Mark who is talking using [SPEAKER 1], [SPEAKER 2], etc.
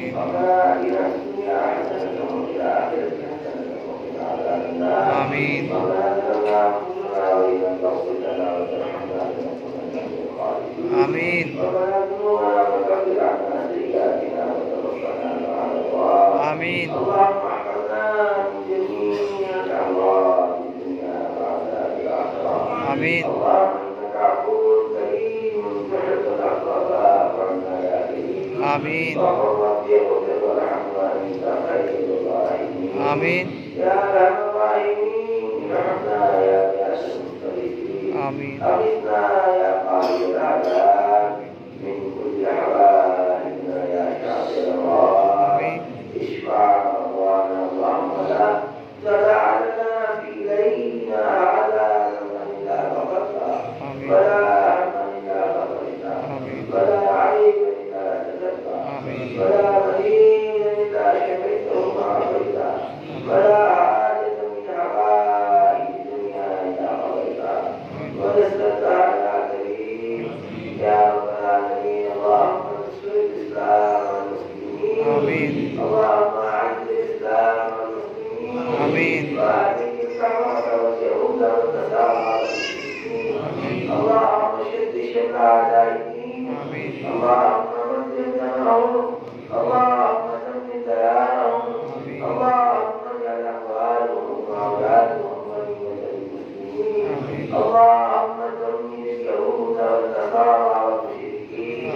[SPEAKER 1] ربنا آتنا في الدنيا حسنة وفي الآخرة حسنة وقنا عذاب النار ربنا ظلمنا أنفسنا وإن لم تغفر لنا وترحمنا لنكونن من الخاسرين ربنا ذنوبنا وكفر عنا سيئاتنا وتوفنا مع الأبرار اللهم احفظنا من جميع الأمراض في الدنيا وعذاب الآخرة اللهم إنك عفو كريم تحب العفو فاعف عنا يا كريم اللهم ربي اغفر وارحم وأنت خير الراحمين يا أرحم الراحمين ارحمنا يا غياث المستغيثين أغثنا يا قاضي الأعداء من كل حوائجنا يا شافي الأمراض اشفع مرضانا اللهم لا تدع لنا في ليلنا عذابا إلا غفرته ولا هما إلا غفرته ولا عيبا إلا سترته ولا مريضا إلا شفيته وعافيته ولا حاجة من حوائج الدنيا إلا قضيتها ونسألك يا كريم يا رب العالمين اللهم انصر الإسلام والمسلمين اللهم أعز الإسلام والمسلمين وأهلك الكفرة واليهود والنصارى والمشركين اللهم شد شر أعداء الدين اللهم مزق دمهم اللهم دمر ديارهم اللهم اجعل أموالهم وأولادهم غنيمة للمسلمين اللهم دمر اليهود والنصارى والمشركين